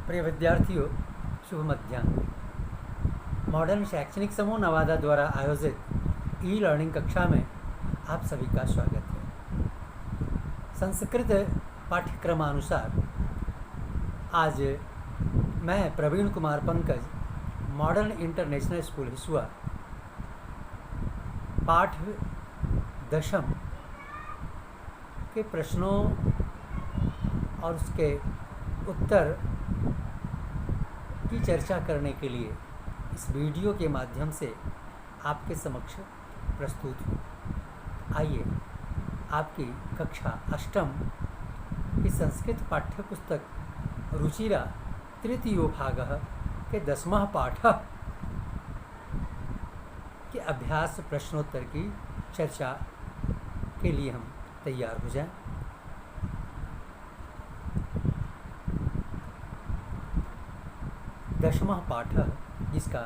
प्रिय विद्यार्थियों, शुभ मध्याह्न। मॉडर्न शैक्षणिक समूह नवादा द्वारा आयोजित ई लर्निंग कक्षा में आप सभी का स्वागत है। संस्कृत पाठ्यक्रमानुसार आज मैं Praveen Kumar Pankaj, modern international school Hisua, पाठ 10 के प्रश्नों और उसके उत्तर की चर्चा करने के लिए इस वीडियो के माध्यम से आपके समक्ष प्रस्तुत हूँ। आइए आपकी कक्षा 8 की संस्कृत पाठ्यपुस्तक रुचिरा तृतीयो भागः के 10वां पाठ के अभ्यास प्रश्नोत्तर की चर्चा के लिए हम तैयार हो जाएं। दसवां पाठ जिसका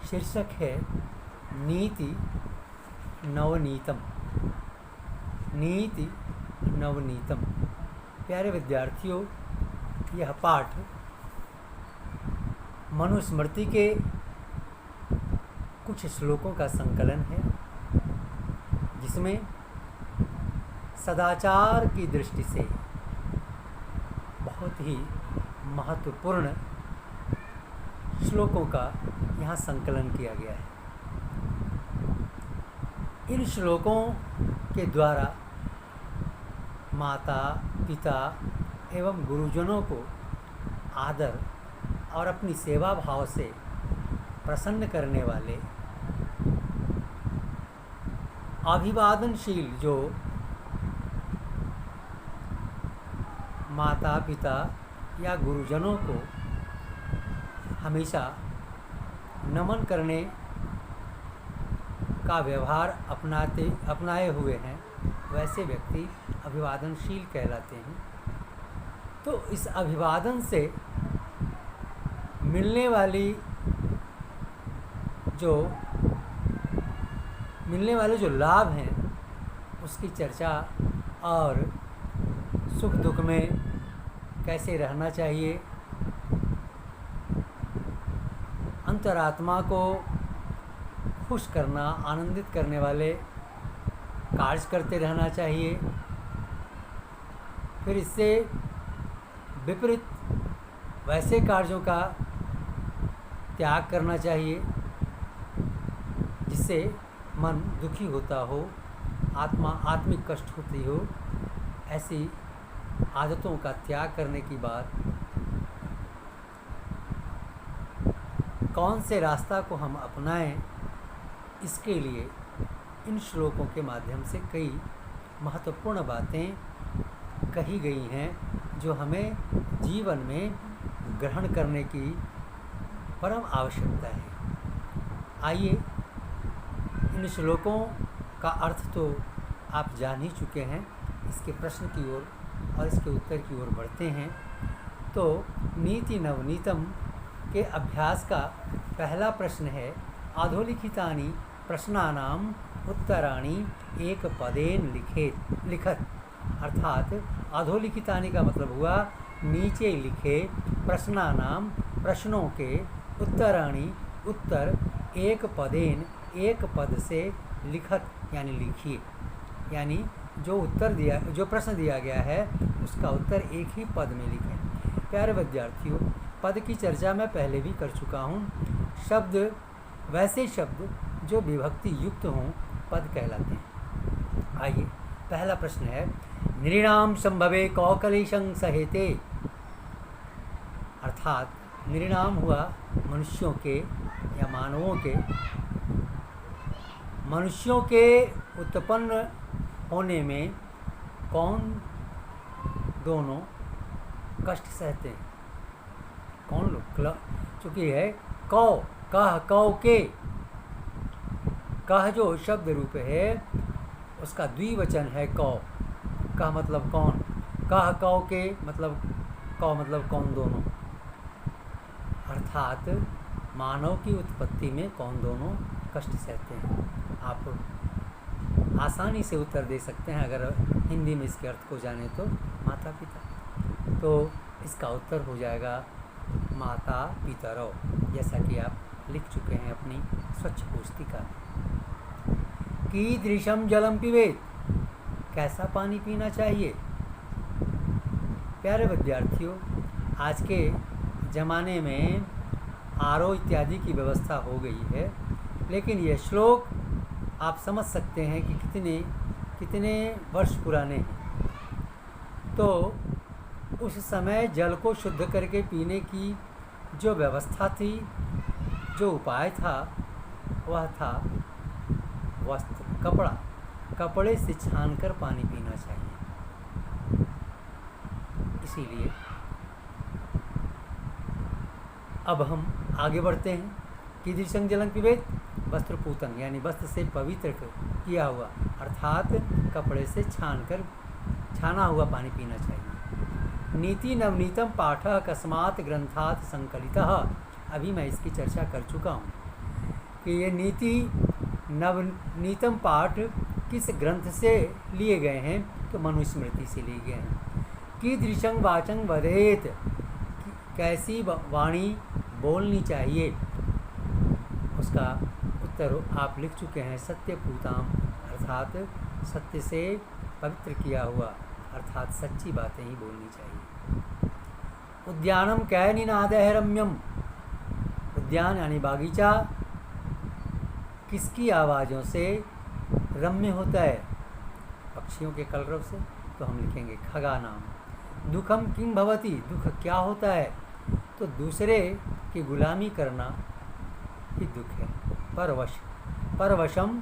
शीर्षक है नीति नवनीतम। नीति नवनीतम। प्यारे विद्यार्थियों, यह पाठ मनुस्मृति के कुछ श्लोकों का संकलन है, जिसमें सदाचार की दृष्टि से बहुत ही महत्वपूर्ण श्लोकों का यहाँ संकलन किया गया है। इन श्लोकों के द्वारा माता पिता एवं गुरुजनों को आदर और अपनी सेवा भाव से प्रसन्न करने वाले अभिवादनशील जो माता पिता या गुरुजनों को हमेशा नमन करने का व्यवहार अपनाए हुए हैं, वैसे व्यक्ति अभिवादनशील कहलाते हैं। तो इस अभिवादन से मिलने वाले जो लाभ हैं उसकी चर्चा और सुख दुख में कैसे रहना चाहिए, अंतरात्मा को खुश करना, आनंदित करने वाले कार्य करते रहना चाहिए। फिर इससे विपरीत वैसे कार्यों का त्याग करना चाहिए जिससे मन दुखी होता हो, आत्मिक कष्ट होती हो। ऐसी आदतों का त्याग करने की बात, कौन से रास्ता को हम अपनाएं, इसके लिए इन श्लोकों के माध्यम से कई महत्वपूर्ण बातें कही गई हैं जो हमें जीवन में ग्रहण करने की परम आवश्यकता है। आइए इन श्लोकों का अर्थ तो आप जान ही चुके हैं। इसके प्रश्न की ओर और इसके उत्तर की ओर बढ़ते हैं। तो नीति नवनीतम के अभ्यास का पहला प्रश्न है, अधोलिखितानि प्रश्नानाम उत्तराणि एक पदेन लिखत। अर्थात अधोलिखितानि का मतलब हुआ नीचे लिखे प्रश्नानाम प्रश्नों के उत्तराणि उत्तर एक पदेन एक पद से लिखत यानी लिखिए। यानी जो प्रश्न दिया गया है उसका उत्तर एक ही पद में लिखें। प्यारे विद्यार्थियों, पद की चर्चा मैं पहले भी कर चुका हूँ। वैसे शब्द जो विभक्ति युक्त हों पद कहलाते हैं। आइए पहला प्रश्न है, नृणाम संभवे कौकलेशं सहेते। अर्थात नृणाम हुआ मनुष्यों के या मनुष्यों के उत्पन्न होने में कौन दोनों कष्ट सहते हैं? कौन लोग? चूँकि है कौ के कह जो शब्द रूप है उसका द्विवचन है कौ। कह मतलब कौन, कौ के मतलब कौन दोनों। अर्थात मानव की उत्पत्ति में कौन दोनों कष्ट सहते हैं। आप आसानी से उत्तर दे सकते हैं अगर हिंदी में इसके अर्थ को जाने तो, माता पिता। तो इसका उत्तर हो जाएगा माता पितरौ, जैसा कि आप लिख चुके हैं अपनी स्वच्छ पुस्तिका में। कीदृशम जलम पिबेत, कैसा पानी पीना चाहिए। प्यारे विद्यार्थियों, आज के ज़माने में आरओ इत्यादि की व्यवस्था हो गई है, लेकिन यह श्लोक आप समझ सकते हैं कि कितने वर्ष पुराने हैं। तो उस समय जल को शुद्ध करके पीने की जो व्यवस्था थी, जो उपाय था, वह था वस्त्र, कपड़े से छानकर पानी पीना चाहिए। इसीलिए अब हम आगे बढ़ते हैं। कीदृशं जलं पिबेत, वस्त्र पूतं, यानी वस्त्र से पवित्र किया हुआ, अर्थात कपड़े से छाना हुआ पानी पीना चाहिए। नीति नवनीतम पाठ कस्मात् ग्रंथात् संकलितः, अभी मैं इसकी चर्चा कर चुका हूँ कि ये नीति नवनीतम पाठ किस ग्रंथ से लिए गए हैं, तो मनुस्मृति से लिए गए हैं। कीदृशं वाचं वदेत, कैसी वाणी बोलनी चाहिए, उसका उत्तर आप लिख चुके हैं। सत्यपूताम, अर्थात सत्य से पवित्र किया हुआ, अर्थात सच्ची बातें ही बोलनी चाहिए। उद्यानम कैनिनादः रम्यम, उद्यान यानी बागीचा किसकी आवाज़ों से रम्य होता है, पक्षियों के कलरव से, तो हम लिखेंगे खगानाम। दुखम किं भवति, दुख क्या होता है, तो दूसरे की गुलामी करना ही दुख है। परवशम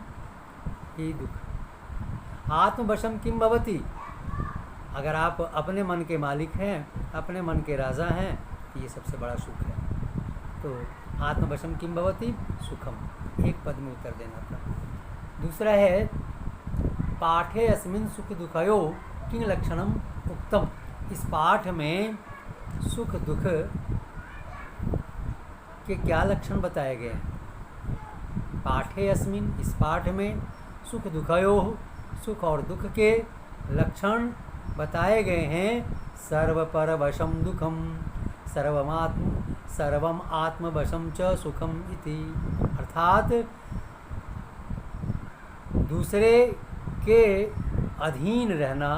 ही दुख। आत्मवशम किं भवति, अगर आप अपने मन के मालिक हैं, अपने मन के राजा हैं, तो ये सबसे बड़ा सुख है। तो आत्मवशम किं भवति, सुखम, एक पद में उत्तर देना था। दूसरा है पाठे अस्मिन् सुख दुखयो किं लक्षणम उक्तम, इस पाठ में सुख दुख के क्या लक्षण बताए गए हैं। पाठे अस्मिन्, इस पाठ में सुख दुखयो, सुख और दुख के लक्षण बताए गए हैं। सर्वपरवशम दुखम सर्वम आत्मवशम च सुखम इति, अर्थात दूसरे के अधीन रहना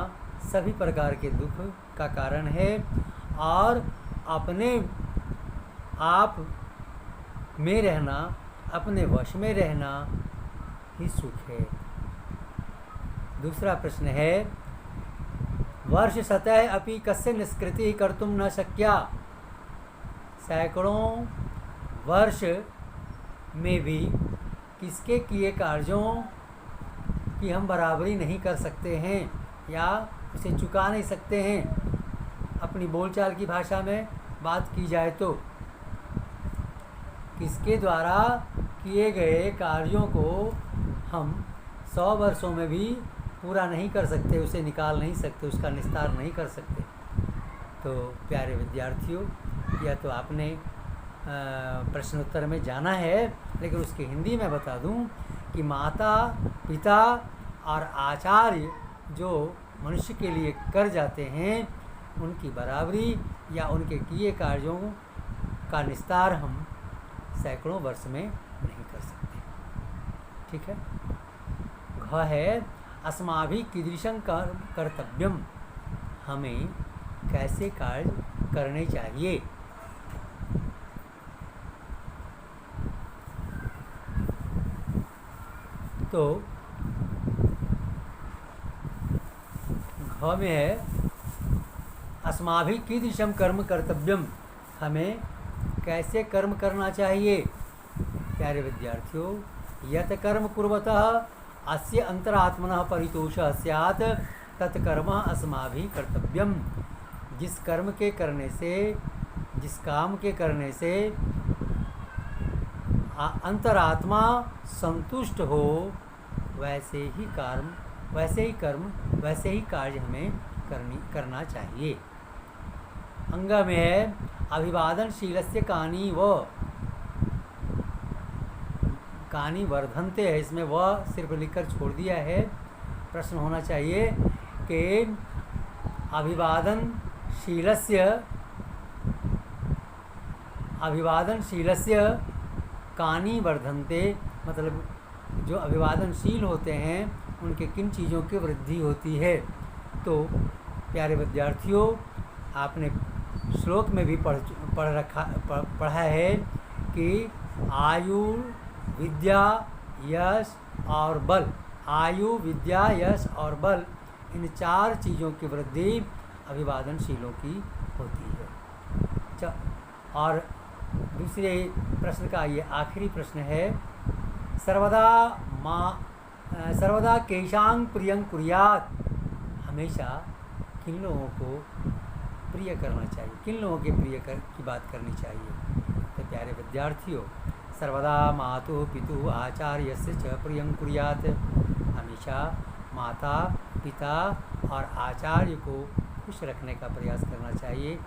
सभी प्रकार के दुख का कारण है, और अपने आप में रहना, अपने वश में रहना ही सुख है। दूसरा प्रश्न है वर्ष सतह अपि कस्य निष्कृति कर्तुम न शक्या, सैकड़ों वर्ष में भी किसके किए कार्यों की हम बराबरी नहीं कर सकते हैं या उसे चुका नहीं सकते हैं। अपनी बोलचाल की भाषा में बात की जाए तो किसके द्वारा किए गए कार्यों को हम 100 वर्षों में भी पूरा नहीं कर सकते, उसे निकाल नहीं सकते, उसका निस्तार नहीं कर सकते। तो प्यारे विद्यार्थियों, यह तो आपने प्रश्नोत्तर में जाना है, लेकिन उसकी हिंदी में बता दूं कि माता पिता और आचार्य जो मनुष्य के लिए कर जाते हैं, उनकी बराबरी या उनके किए कार्यों का निस्तार हम सैकड़ों वर्ष में नहीं कर सकते। ठीक है। घ है अस्माभिः कीदृशं कर्तव्यम, हमें कैसे कार्य करने चाहिए। तो घ में है अस्माभिः कीदृशं कर्म कर्तव्यम, हमें कैसे कर्म करना चाहिए। प्यारे विद्यार्थियों, यत् कर्म कुर्वतः अस्य अंतरात्मनः परितोषः स्यात् तत्कर्म अस्माभिः कर्तव्यम, जिस कर्म के करने से, जिस काम के करने से अंतरात्मा संतुष्ट हो, वैसे ही कार्य हमें करना चाहिए। अंग में है अभिवादनशीलस्य कानी वर्धन्ते है, इसमें वह सिर्फ लिखकर छोड़ दिया है। प्रश्न होना चाहिए कि अभिवादनशीलस्य अभिवादनशीलस्य कानि वर्धन्ते, मतलब जो अभिवादनशील होते हैं उनके किन चीज़ों की वृद्धि होती है। तो प्यारे विद्यार्थियों, आपने श्लोक में भी पढ़ा है कि आयु, विद्या, यश और बल, आयु, विद्या, यश और बल, इन 4 चीज़ों की वृद्धि अभिवादनशीलों की होती है। और दूसरे प्रश्न का ये आखिरी प्रश्न है, सर्वदा केशांग प्रियं कुर्यात्, हमेशा किन लोगों को प्रिय करना चाहिए, किन लोगों के की बात करनी चाहिए। तो प्यारे विद्यार्थियों, सर्वदा मातुः पितुः आचार्यस्य च प्रियं कुर्यात्, हमेशा माता, पिता और आचार्य को खुश रखने का प्रयास करना चाहिए।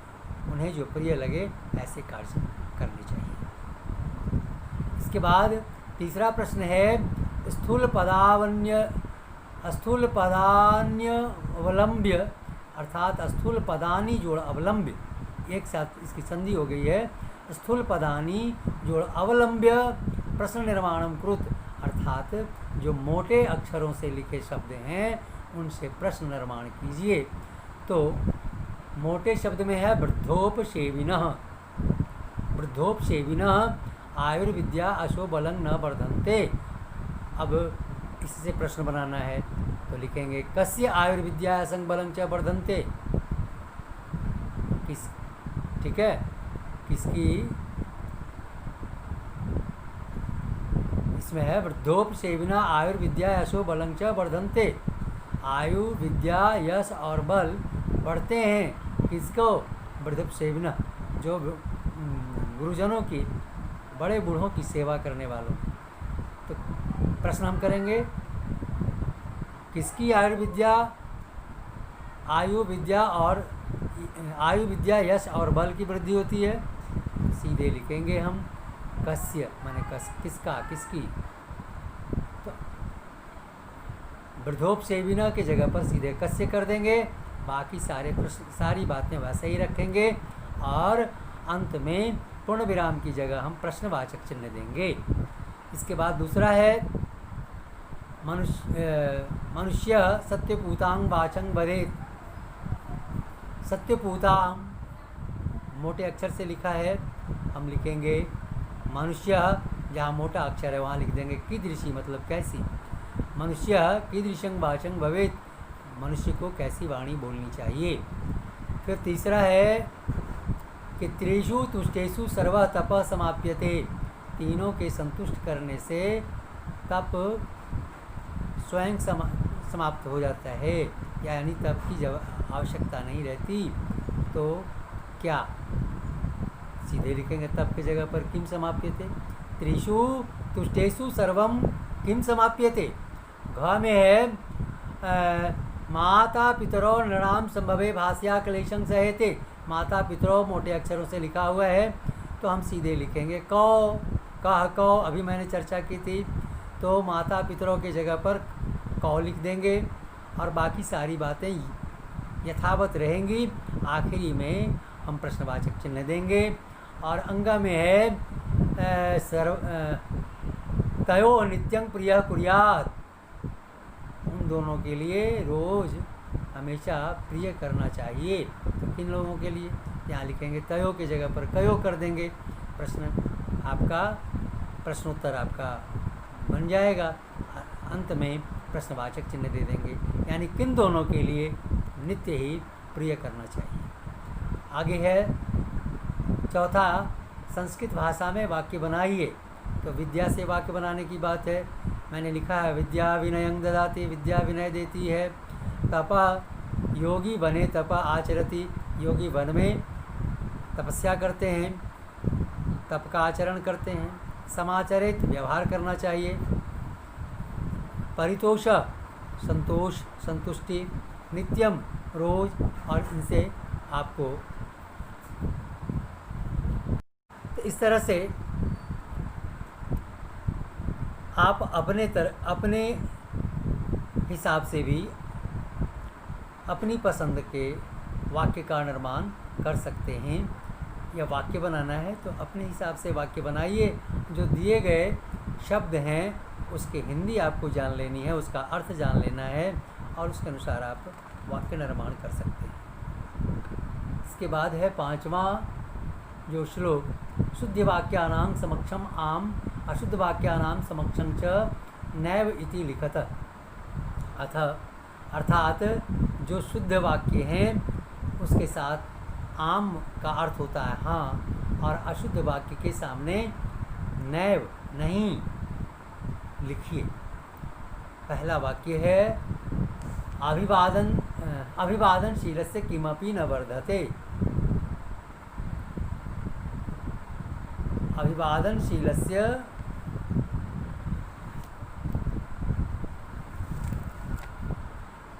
उन्हें जो प्रिय लगे ऐसे कार्य करने चाहिए। इसके बाद तीसरा प्रश्न है, स्थूल पदान्य अवलंब्य, अर्थात स्थूल पदानी जोड़ अवलंब्य, एक साथ इसकी संधि हो गई है। स्थूल पदानी जोड़ अवलंब्य प्रश्न निर्माणम कृत, अर्थात जो मोटे अक्षरों से लिखे शब्द हैं उनसे प्रश्न निर्माण कीजिए। तो मोटे शब्द में है वृद्धोपसेविनः, आयुर्विद्या अशो बलं न वर्धन्ते। अब इससे प्रश्न बनाना है तो लिखेंगे कस्य आयुर्विद्या असंग बलं च वर्धन्ते, किस, ठीक है, किसकी, इसमें है वृद्धोपसेविना आयुर्विद्या यशो बलं च वर्धन्ते, आयु, विद्या, यश और बल बढ़ते हैं किसको, वृद्धोपसेविना, जो गुरुजनों की, बड़े बूढ़ों की सेवा करने वालों। तो प्रश्न हम करेंगे किसकी आयुर्विद्या, आयु, विद्या, यश और बल की वृद्धि होती है। सीधे लिखेंगे हम कस्य, माने किसका, किसकी। तो वृद्धोपसेविना की जगह पर सीधे कस्य कर देंगे, बाकी सारी बातें वैसे ही रखेंगे और अंत में पूर्ण विराम की जगह हम प्रश्नवाचक चिन्ह देंगे। इसके बाद दूसरा है मनुष्य सत्यपूतांग वाचंग वदेत, सत्यपूतांग मोटे अक्षर से लिखा है, हम लिखेंगे मनुष्य, जहाँ मोटा अक्षर है वहाँ लिख देंगे कीदृशी, मतलब कैसी, मनुष्य कीदृशं वाचंग भवेत, मनुष्य को कैसी वाणी बोलनी चाहिए। फिर तीसरा है कि त्रिषु तुष्टेषु सर्व तप समाप्यते, तीनों के संतुष्ट करने से तप स्वयं समाप्त हो जाता है, यानी तप की जब आवश्यकता नहीं रहती। तो क्या, सीधे लिखेंगे तप की जगह पर किम समाप्यते, त्रिषु तुष्टेषु सर्वम किम समाप्यते। घ में है माता पितरो नृणाम संभवे भाष्या क्लेशं सहेते, माता पितरो मोटे अक्षरों से लिखा हुआ है, तो हम सीधे लिखेंगे कौ, अभी मैंने चर्चा की थी, तो माता पितरों की जगह पर कौ लिख देंगे और बाकी सारी बातें यथावत रहेंगी। आखिरी में हम प्रश्नवाचक चिन्ह देंगे। और अंगा में है तयो नित्यं प्रिय कुर्यात्, उन दोनों के लिए रोज़ हमेशा प्रिय करना चाहिए। तो किन लोगों के लिए, यहाँ लिखेंगे तयो की जगह पर कयो कर देंगे, प्रश्नोत्तर आपका बन जाएगा। अंत में प्रश्नवाचक चिन्ह दे देंगे, यानी किन दोनों के लिए नित्य ही प्रिय करना चाहिए। आगे है चौथा, संस्कृत भाषा में वाक्य बनाइए। तो विद्या से वाक्य बनाने की बात है, मैंने लिखा है विद्या विनयं ददाति, विद्या विनय देती है। तपा योगी बने तपा आचरति, योगी वन में तपस्या करते हैं, तप का आचरण करते हैं। समाचरित, व्यवहार करना चाहिए। परितोष, संतोष, संतुष्टि। नित्यम, रोज। और इनसे आपको तो इस तरह से आप अपने हिसाब से भी अपनी पसंद के वाक्य का निर्माण कर सकते हैं। या वाक्य बनाना है तो अपने हिसाब से वाक्य बनाइए। जो दिए गए शब्द हैं उसके हिंदी आपको जान लेनी है, उसका अर्थ जान लेना है और उसके अनुसार आप वाक्य निर्माण कर सकते हैं। इसके बाद है 5वां जो श्लोक, शुद्ध वाक्यानां समक्षम आम अशुद्ध वाक्यानां समक्षम च नैव इति लिखत। अर्थात जो शुद्ध वाक्य हैं उसके साथ आम का अर्थ होता है हाँ, और अशुद्ध वाक्य के सामने नैव नहीं लिखिए। पहला वाक्य है अभिवादनशीलस्य किमपि न वर्धते।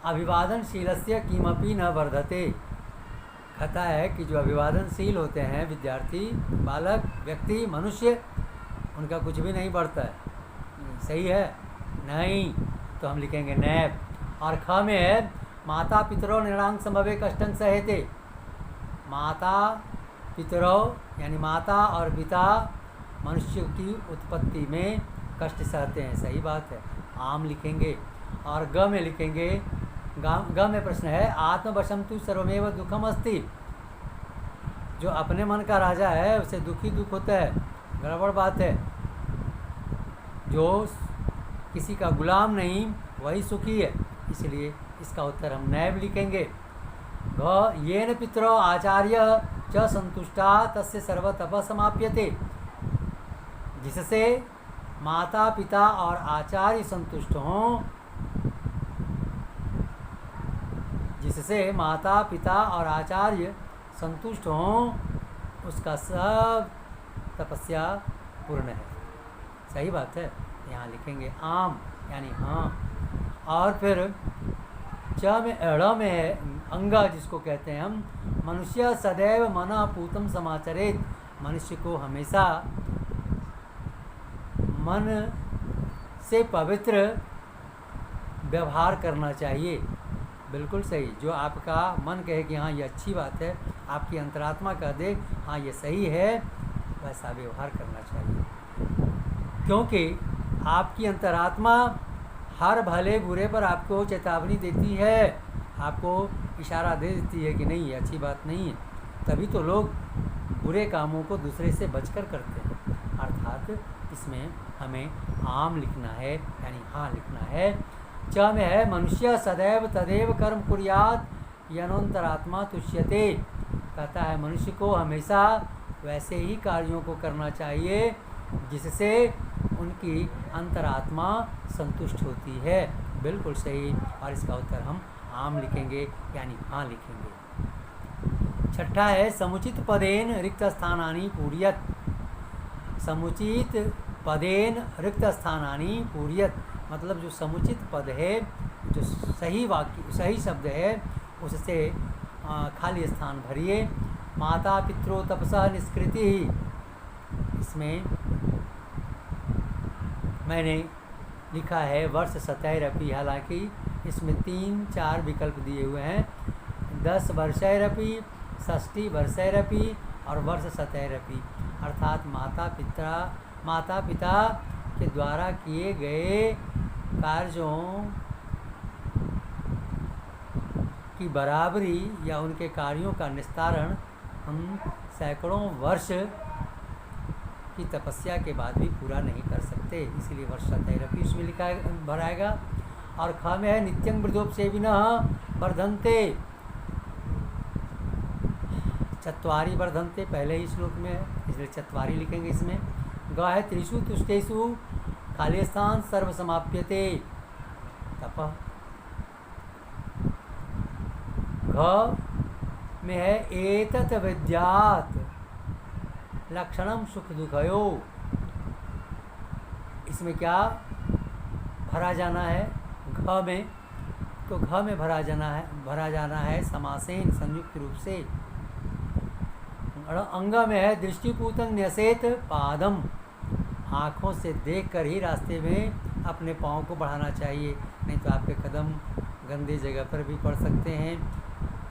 अभिवादनशीलस्य किमपि न वर्धते। कहता है कि जो अभिवादनशील होते हैं विद्यार्थी, बालक, व्यक्ति, मनुष्य, उनका कुछ भी नहीं बढ़ता है। सही है? नहीं, तो हम लिखेंगे नैव। और ख में है माता पितरो निर्णांग संभवे कष्टं सहेते। माता पितरो यानी माता और पिता मनुष्य की उत्पत्ति में कष्ट सहते हैं। सही बात है, आम लिखेंगे। और ग में लिखेंगे, ग में प्रश्न है आत्मवशम तु सर्वमेव दुखम अस्ति। जो अपने मन का राजा है उसे दुखी दुख होता है, गड़बड़ बात है। जो किसी का गुलाम नहीं वही सुखी है, इसलिए इसका उत्तर हम नैव लिखेंगे। घ येन पितरो आचार्य च संतुष्टा तस्य सर्व तप समाप्यते। जिससे माता पिता और आचार्य संतुष्ट हों, जिससे माता पिता और आचार्य संतुष्ट हों, उसका सब तपस्या पूर्ण है। सही बात है, यहाँ लिखेंगे आम यानी हाँ। और फिर च में अड़ में है अंगा, जिसको कहते हैं हम मनुष्य सदैव मना पूतम समाचरेत। मनुष्य को हमेशा मन से पवित्र व्यवहार करना चाहिए। बिल्कुल सही, जो आपका मन कहे कि हाँ ये अच्छी बात है, आपकी अंतरात्मा कह दे हाँ ये सही है, वैसा व्यवहार करना चाहिए। क्योंकि आपकी अंतरात्मा हर भले बुरे पर आपको चेतावनी देती है, आपको इशारा दे देती है कि नहीं ये अच्छी बात नहीं है। तभी तो लोग बुरे कामों को दूसरे से बचकर करते हैं। अर्थात इसमें हमें आम लिखना है यानी हाँ लिखना है। च में है मनुष्य सदैव तदेव कर्म कुर्यात यनोन्तरात्मा तुष्यते। कहता है मनुष्य को हमेशा वैसे ही कार्यों को करना चाहिए जिससे उनकी अंतरात्मा संतुष्ट होती है। बिल्कुल सही, और इसका उत्तर हम आम लिखेंगे यानी हाँ लिखेंगे। छठा है समुचित पदेन रिक्त स्थानानि पूर्यत। समुचित पदेन रिक्त स्थानानि पूर्यत मतलब जो समुचित पद है, जो सही वाक्य सही शब्द है, उससे खाली स्थान भरिए। माता पितरो तपसा निष्कृति। इसमें मैंने लिखा है वर्ष सतैरपि, हालांकि इसमें 3-4 विकल्प दिए हुए हैं। 10 वर्षैरपि, 60 वर्षैरपि और वर्ष सतैरपि। अर्थात माता पिता के द्वारा किए गए कार्यों की बराबरी या उनके कार्यों का निस्तारण हम सैकड़ों वर्ष की तपस्या के बाद भी पूरा नहीं कर सकते, इसलिए वर्ष सतैरपि इसमें लिखा भराएगा। और ख में है नित्यं वृद्धोपसेविनः वर्धन्ते। चत्वारि वर्धन्ते पहले ही श्लोक में है, इसलिए चत्वारि लिखेंगे इसमें। ग है त्रिषु तुष्टेषु खाली स्थान सर्व समाप्यते तपः। घ में है एतत् विद्यात् लक्षणम सुख दुखयो। इसमें क्या भरा जाना है घ में, तो घ में भरा जाना है समासेन संयुक्त रूप से। अंग में है दृष्टिपूतं न्यसेत पादम। आँखों से देखकर ही रास्ते में अपने पाँव को बढ़ाना चाहिए, नहीं तो आपके कदम गंदी जगह पर भी पड़ सकते हैं।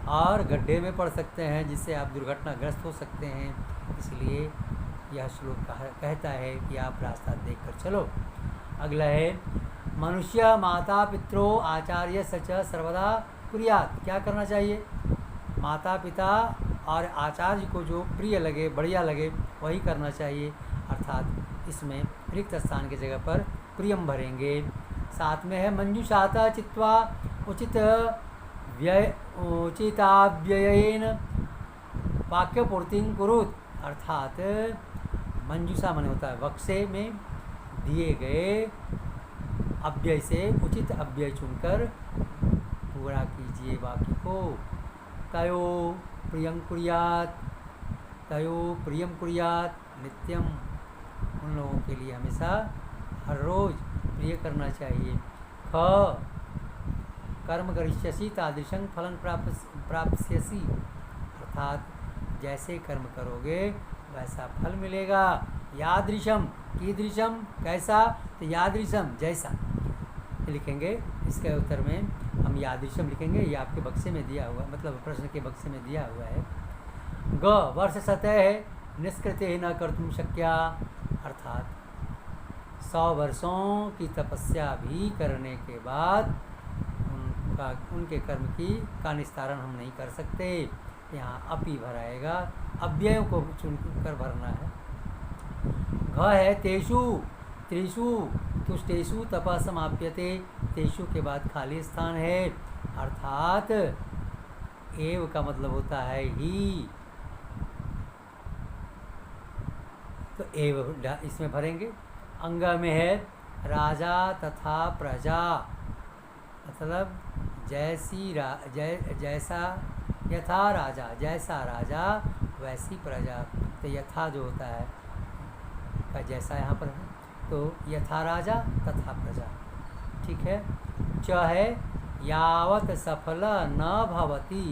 और गड्ढे में पड़ सकते हैं, जिससे आप दुर्घटनाग्रस्त हो सकते हैं। इसलिए यह श्लोक कहता है कि आप रास्ता देखकर चलो। अगला है मनुष्य माता पितरो आचार्य सच सर्वदा कुर्यात्। क्या करना चाहिए? माता पिता और आचार्य को जो प्रिय लगे, बढ़िया लगे, वही करना चाहिए। अर्थात इसमें रिक्त स्थान की जगह पर प्रियम भरेंगे। साथ में है मंजुषाता चित्वा उचित उचिताव्ययेन वाक्यपूर्ति कुरुत। अर्थात मंजुषा मन होता है बक्से में दिए गए अव्यय से उचित अव्यय चुनकर पूरा कीजिए वाक्य को। तयो प्रियं कुर्यात्, तयो प्रियं कुर्यात् नित्यम। उन लोगों के लिए हमेशा हर रोज़ प्रिय करना चाहिए। ख कर्म करिष्यसि तादृशं फलं प्राप्स्यसि। अर्थात जैसे कर्म करोगे वैसा फल मिलेगा। यादृशम कीदृशम कैसा, तो यादृशम जैसा लिखेंगे। इसके उत्तर में हम यादृशम लिखेंगे। ये आपके बक्से में दिया हुआ, मतलब प्रश्न के बक्से में दिया हुआ है। ग वर्ष सतह है निष्कृते न कर्तुम शक्या। अर्थात 100 वर्षों की तपस्या भी करने के बाद उनके कर्म का निस्तारण हम नहीं कर सकते। यहाँ अपी भराएगा, अव्ययों को चुन कर भरना है। घ है तेषु त्रिषु तुष्टेषु तपः समाप्यते। तेषु के बाद खाली स्थान है, अर्थात एव का मतलब होता है ही, तो एव इसमें भरेंगे। अंग में है राजा तथा प्रजा, मतलब जैसा यथा राजा, जैसा राजा वैसी प्रजा। तो यथा जो होता है का जैसा यहाँ पर है, तो यथा राजा तथा प्रजा। ठीक है। च है यावत सफल न भवति,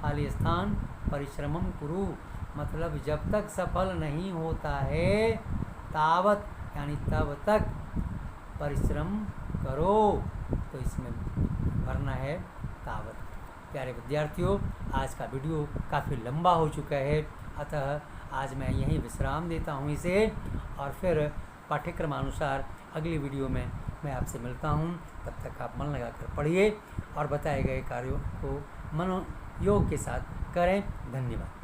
खाली स्थान परिश्रमम कुरु, मतलब जब तक सफल नहीं होता है तावत यानी तब तक परिश्रम करो। तो इसमें भरना है तावत। प्यारे विद्यार्थियों, आज का वीडियो काफ़ी लंबा हो चुका है, अतः आज मैं यहीं विश्राम देता हूँ इसे, और फिर पाठ्यक्रमानुसार अगली वीडियो में मैं आपसे मिलता हूँ। तब तक आप मन लगाकर पढ़िए और बताए गए कार्यों को मनोयोग के साथ करें। धन्यवाद।